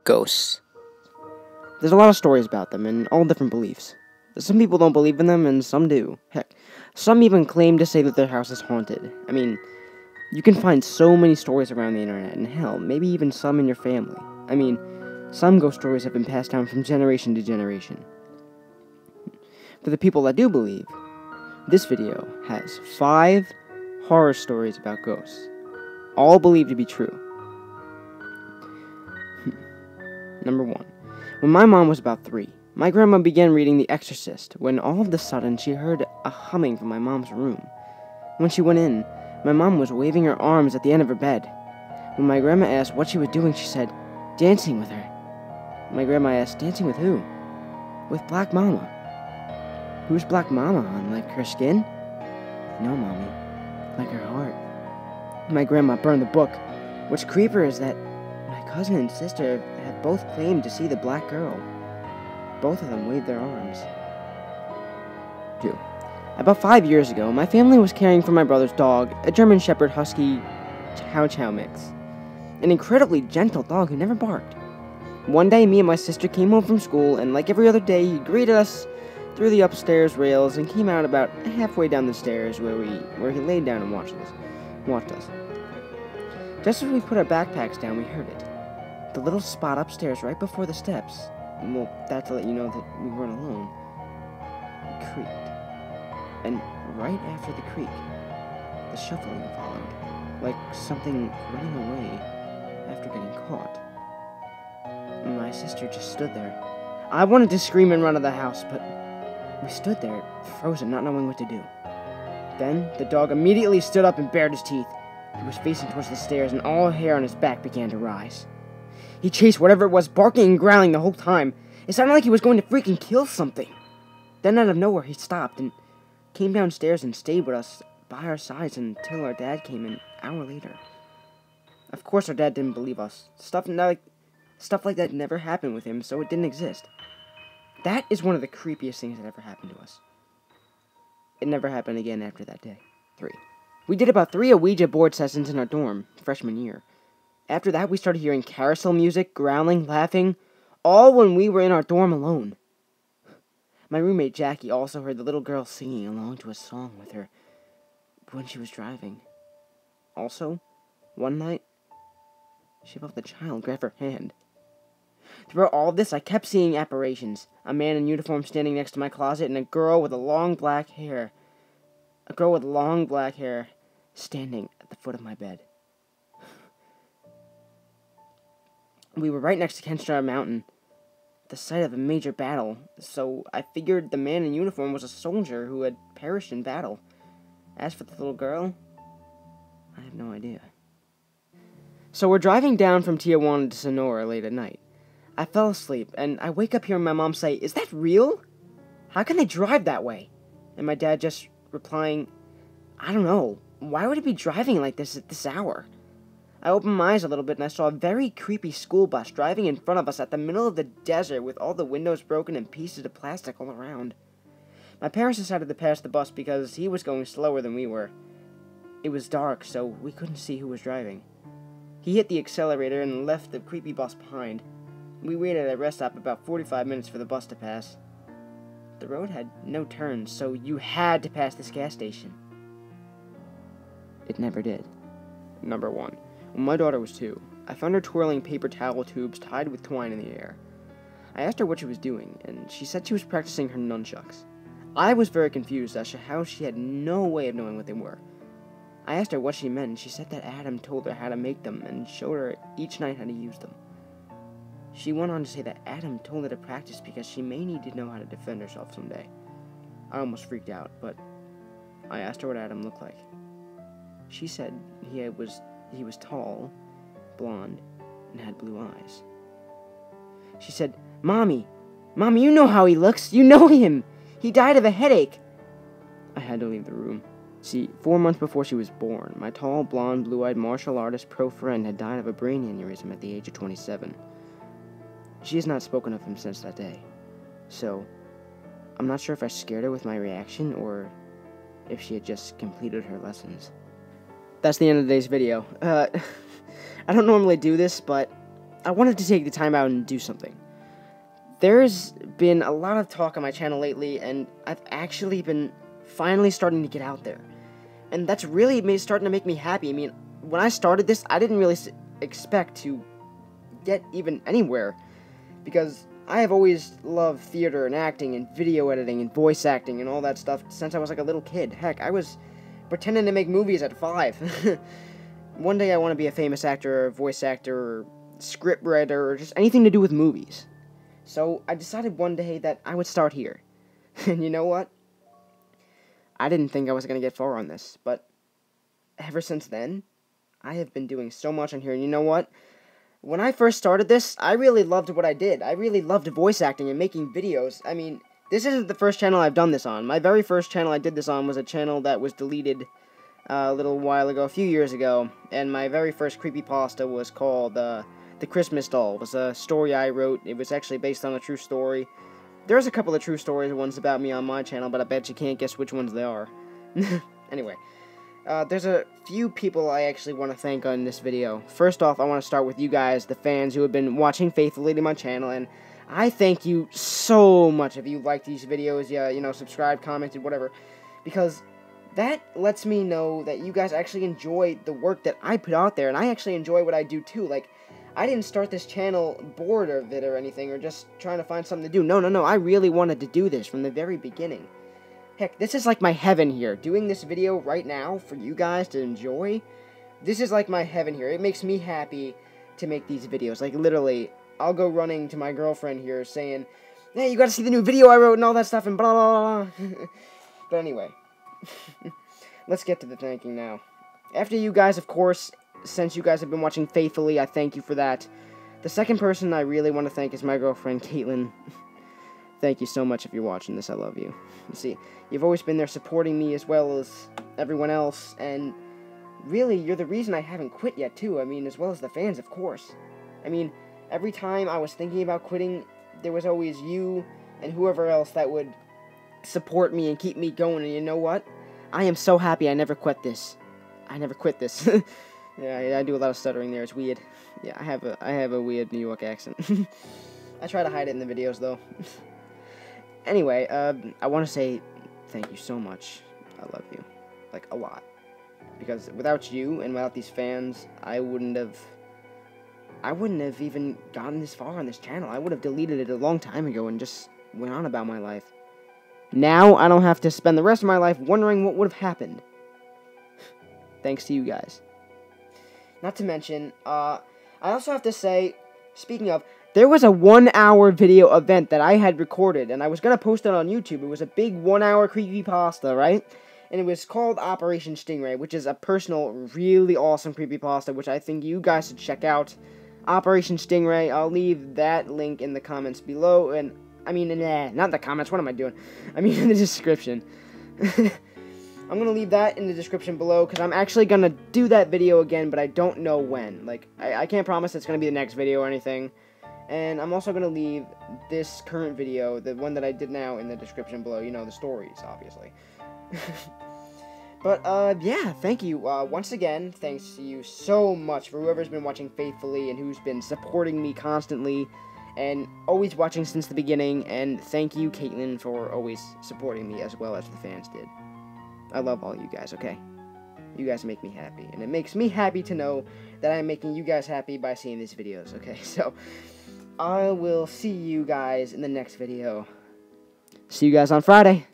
Ghosts. There's a lot of stories about them, and all different beliefs. Some people don't believe in them, and some do. Heck, some even claim to say that their house is haunted. I mean, you can find so many stories around the internet, and hell, maybe even some in your family. I mean, some ghost stories have been passed down from generation to generation. For the people that do believe, this video has 5 horror stories about ghosts, all believed to be true. Number 1. When my mom was about 3, my grandma began reading The Exorcist when all of a sudden she heard a humming from my mom's room. When she went in, my mom was waving her arms at the end of her bed. When my grandma asked what she was doing, she said, "Dancing with her." My grandma asked, "Dancing with who?" "With Black Mama." "Who's Black Mama? On, like her skin?" "No, Mommy, like her heart." My grandma burned the book. What's creepier is that my cousin and sister have both claimed to see the black girl. Both of them waved their arms. 2. About 5 years ago, my family was caring for my brother's dog, a German Shepherd Husky Chow Chow mix. An incredibly gentle dog who never barked. One day, me and my sister came home from school, and like every other day, he greeted us through the upstairs rails and came out about halfway down the stairs where he laid down and watched us. Just as we put our backpacks down, we heard it. The little spot upstairs right before the steps. Well, that's to let you know that we weren't alone. It creaked. And right after the creak, the shuffling followed, like something running away after getting caught. My sister just stood there. I wanted to scream and run out of the house, but we stood there, frozen, not knowing what to do. Then, the dog immediately stood up and bared his teeth. He was facing towards the stairs, and all hair on his back began to rise. He chased whatever it was, barking and growling the whole time. It sounded like he was going to freaking kill something. Then out of nowhere, he stopped and came downstairs and stayed with us by our sides until our dad came an hour later. Of course, our dad didn't believe us. Stuff like that never happened with him, so it didn't exist. That is one of the creepiest things that ever happened to us. It never happened again after that day. 3. We did about 3 Ouija board sessions in our dorm, freshman year. After that, we started hearing carousel music, growling, laughing, all when we were in our dorm alone. My roommate Jackie also heard the little girl singing along to a song with her when she was driving. Also, one night, she felt the child grab her hand. Throughout all of this, I kept seeing apparitions. A man in uniform standing next to my closet, and a girl with long black hair standing at the foot of my bed. We were right next to Kenstrad Mountain, the site of a major battle, so I figured the man in uniform was a soldier who had perished in battle. As for the little girl, I have no idea. So we're driving down from Tijuana to Sonora late at night. I fell asleep, and I wake up hearing my mom say, "Is that real? How can they drive that way?" And my dad just replying, "I don't know. Why would it be driving like this at this hour?" I opened my eyes a little bit, and I saw a very creepy school bus driving in front of us at the middle of the desert with all the windows broken and pieces of plastic all around. My parents decided to pass the bus because he was going slower than we were. It was dark, so we couldn't see who was driving. He hit the accelerator and left the creepy bus behind. We waited at a rest stop about 45 minutes for the bus to pass. The road had no turns, so you had to pass this gas station. It never did. Number 1. When my daughter was 2, I found her twirling paper towel tubes tied with twine in the air. I asked her what she was doing, and she said she was practicing her nunchucks. I was very confused as to how she had no way of knowing what they were. I asked her what she meant, and she said that Adam told her how to make them and showed her each night how to use them. She went on to say that Adam told her to practice because she may need to know how to defend herself someday. I almost freaked out, but I asked her what Adam looked like. She said he was tall, blonde, and had blue eyes. She said, Mommy, you know how he looks. You know him. He died of a headache." I had to leave the room. See, 4 months before she was born, my tall, blonde, blue-eyed martial artist pro friend had died of a brain aneurysm at the age of 27. She has not spoken of him since that day. So, I'm not sure if I scared her with my reaction or if she had just completed her lessons. That's the end of today's video. I don't normally do this, but I wanted to take the time out and do something. There's been a lot of talk on my channel lately, and I've actually been finally starting to get out there. And that's really starting to make me happy. I mean, when I started this, I didn't really expect to get even anywhere, because I have always loved theater and acting and video editing and voice acting and all that stuff since I was like a little kid. Heck, I was pretending to make movies at 5. One day I want to be a famous actor or voice actor or script writer or just anything to do with movies. So I decided one day that I would start here. And you know what? I didn't think I was going to get far on this, but ever since then, I have been doing so much on here. And you know what? When I first started this, I really loved what I did. I really loved voice acting and making videos. I mean, this isn't the first channel I've done this on. My very first channel I did this on was a channel that was deleted a little while ago, a few years ago. And my very first creepypasta was called The Christmas Doll. It was a story I wrote. It was actually based on a true story. There's a couple of true stories, ones about me on my channel, but I bet you can't guess which ones they are. Anyway. There's a few people I actually want to thank on this video. First off, I want to start with you guys, the fans who have been watching faithfully to my channel, and I thank you so much if you like these videos, subscribe, commented, whatever, because that lets me know that you guys actually enjoy the work that I put out there, and I actually enjoy what I do too. Like, I didn't start this channel bored of it or anything, or just trying to find something to do. No, I really wanted to do this from the very beginning. Heck, this is like my heaven here. Doing this video right now for you guys to enjoy, this is like my heaven here. It makes me happy to make these videos. Like, literally, I'll go running to my girlfriend here saying, hey, you gotta see the new video I wrote and all that stuff and blah, blah, blah. But anyway, let's get to the thanking now. After you guys, of course, since you guys have been watching faithfully, I thank you for that. The second person I really want to thank is my girlfriend, Caitlyn. Thank you so much if you're watching this. I love you. You see, you've always been there supporting me as well as everyone else, and really, you're the reason I haven't quit yet, too. I mean, as well as the fans, of course. I mean, every time I was thinking about quitting, there was always you and whoever else that would support me and keep me going, and you know what? I am so happy I never quit this. I never quit this. Yeah, I do a lot of stuttering there. It's weird. Yeah, I have a weird New York accent. I try to hide it in the videos, though. Anyway, I want to say thank you so much. I love you. Like, a lot. Because without you and without these fans, I wouldn't have even gotten this far on this channel. I would have deleted it a long time ago and just went on about my life. Now, I don't have to spend the rest of my life wondering what would have happened. Thanks to you guys. Not to mention, I also have to say, speaking of, there was a 1-hour video event that I had recorded, and I was going to post it on YouTube. It was a big 1-hour creepypasta, right? And it was called Operation Stingray, which is a personal, really awesome creepypasta, which I think you guys should check out. Operation Stingray, I'll leave that link in the comments below, and, I mean, not the comments, what am I doing? I mean, in the description. I'm going to leave that in the description below, because I'm actually going to do that video again, but I don't know when. Like, I can't promise it's going to be the next video or anything. And I'm also going to leave this current video, the one that I did now, in the description below. You know, the stories, obviously. But, yeah, thank you. Once again, thanks to you so much for whoever's been watching faithfully and who's been supporting me constantly and always watching since the beginning. And thank you, Caitlyn, for always supporting me as well as the fans did. I love all you guys, okay? You guys make me happy. And it makes me happy to know that I'm making you guys happy by seeing these videos, okay? So, I will see you guys in the next video. See you guys on Friday.